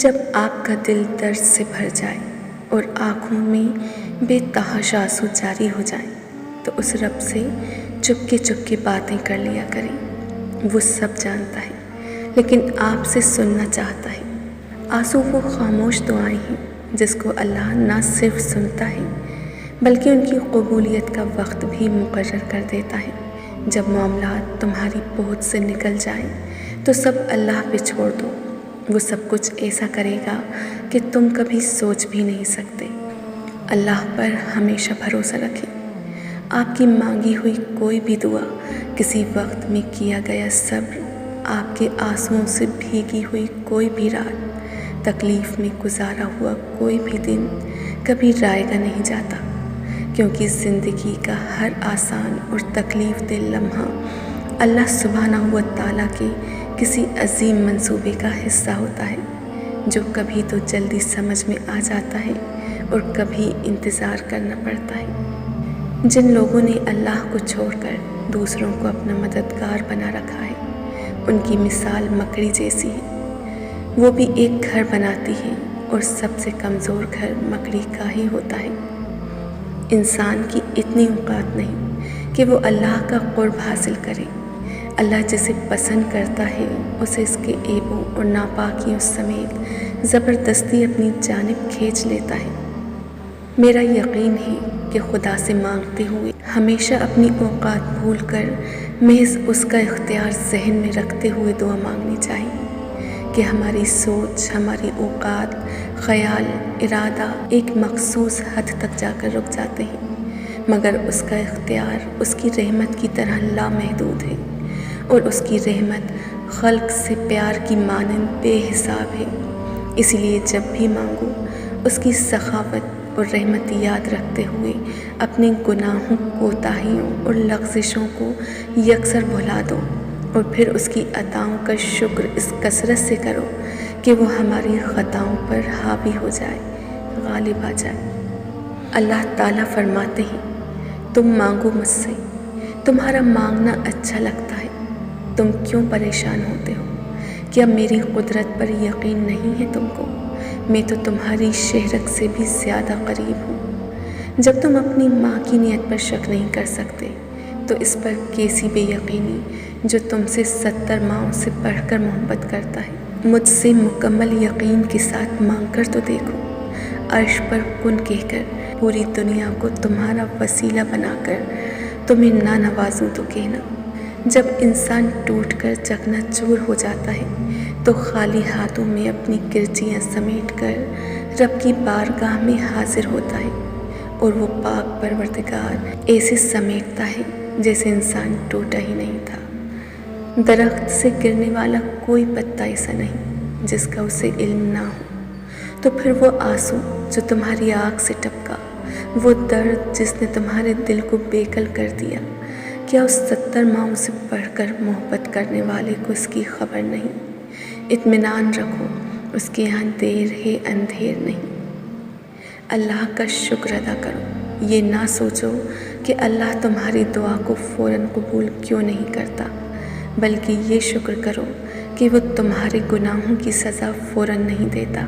جب آپ کا دل درد سے بھر جائے اور آنکھوں میں بے تحاشا آنسو جاری ہو جائیں تو اس رب سے چپکے باتیں کر لیا کریں۔ وہ سب جانتا ہے لیکن آپ سے سننا چاہتا ہے۔ آنسو وہ خاموش دعائیں ہیں جس کو اللہ نہ صرف سنتا ہے بلکہ ان کی قبولیت کا وقت بھی مقرر کر دیتا ہے۔ جب معاملات تمہاری پہنچ سے نکل جائیں تو سب اللہ پہ چھوڑ دو۔ وہ سب کچھ ایسا کرے گا کہ تم کبھی سوچ بھی نہیں سکتے۔ اللہ پر ہمیشہ بھروسہ رکھیں۔ آپ کی مانگی ہوئی کوئی بھی دعا، کسی وقت میں کیا گیا صبر، آپ کے آنسوؤں سے بھیگی ہوئی کوئی بھی رات، تکلیف میں گزارا ہوا کوئی بھی دن کبھی رائے گا نہیں جاتا، کیونکہ زندگی کا ہر آسان اور تکلیف دہ لمحہ اللہ سبحانہ و تعالیٰ کے کسی عظیم منصوبے کا حصہ ہوتا ہے، جو کبھی تو جلدی سمجھ میں آ جاتا ہے اور کبھی انتظار کرنا پڑتا ہے۔ جن لوگوں نے اللہ کو چھوڑ کر دوسروں کو اپنا مددگار بنا رکھا ہے، ان کی مثال مکڑی جیسی ہے۔ وہ بھی ایک گھر بناتی ہے اور سب سے کمزور گھر مکڑی کا ہی ہوتا ہے۔ انسان کی اتنی اوقات نہیں کہ وہ اللہ کا قرب حاصل کرے۔ اللہ جسے پسند کرتا ہے اسے اس کے عیبوں اور ناپاکیوں سمیت زبردستی اپنی جانب کھینچ لیتا ہے۔ میرا یقین ہے کہ خدا سے مانگتے ہوئے ہمیشہ اپنی اوقات بھول کر محض اس کا اختیار ذہن میں رکھتے ہوئے دعا مانگنی چاہیے کہ ہماری سوچ، ہماری اوقات، خیال، ارادہ ایک مخصوص حد تک جا کر رک جاتے ہیں، مگر اس کا اختیار اس کی رحمت کی طرح لامحدود ہے، اور اس کی رحمت خلق سے پیار کی مانند بے حساب ہے۔ اسی لیے جب بھی مانگو اس کی سخاوت اور رحمت یاد رکھتے ہوئے اپنے گناہوں، کوتاہیوں اور لغزشوں کو یکسر بھلا دو، اور پھر اس کی عطاؤں کا شکر اس کثرت سے کرو کہ وہ ہماری خطاؤں پر حاوی ہو جائے، غالب آ جائے۔ اللہ تعالیٰ فرماتے ہیں، تم مانگو مجھ سے، تمہارا مانگنا اچھا لگتا ہے، تم کیوں پریشان ہوتے ہو؟ کیا میری قدرت پر یقین نہیں ہے تم کو؟ میں تو تمہاری شہرک سے بھی زیادہ قریب ہوں۔ جب تم اپنی ماں کی نیت پر شک نہیں کر سکتے تو اس پر کیسی بے یقینی جو تم سے 70 ماؤں سے بڑھ کر محبت کرتا ہے۔ مجھ سے مکمل یقین کے ساتھ مانگ کر تو دیکھو، عرش پر کن کہہ کر پوری دنیا کو تمہارا وسیلہ بنا کر تمہیں نہ نوازوں تو کہنا۔ جب انسان ٹوٹ کر چکنا چور ہو جاتا ہے تو خالی ہاتھوں میں اپنی کرچیاں سمیٹ کر رب کی بارگاہ میں حاضر ہوتا ہے، اور وہ پاک پروردگار ایسے سمیٹتا ہے جیسے انسان ٹوٹا ہی نہیں تھا۔ درخت سے گرنے والا کوئی پتا ایسا نہیں جس کا اسے علم نہ ہو، تو پھر وہ آنسو جو تمہاری آنکھ سے ٹپکا، وہ درد جس نے تمہارے دل کو بےکل کر دیا، کیا اس 70 ماؤں سے بڑھ کر محبت کرنے والے کو اس کی خبر نہیں؟ اطمینان رکھو، اس کے یہاں دیر ہے اندھیر نہیں۔ اللہ کا شکر ادا کرو، یہ نہ سوچو کہ اللہ تمہاری دعا کو فوراً قبول کیوں نہیں کرتا، بلکہ یہ شکر کرو کہ وہ تمہارے گناہوں کی سزا فوراً نہیں دیتا۔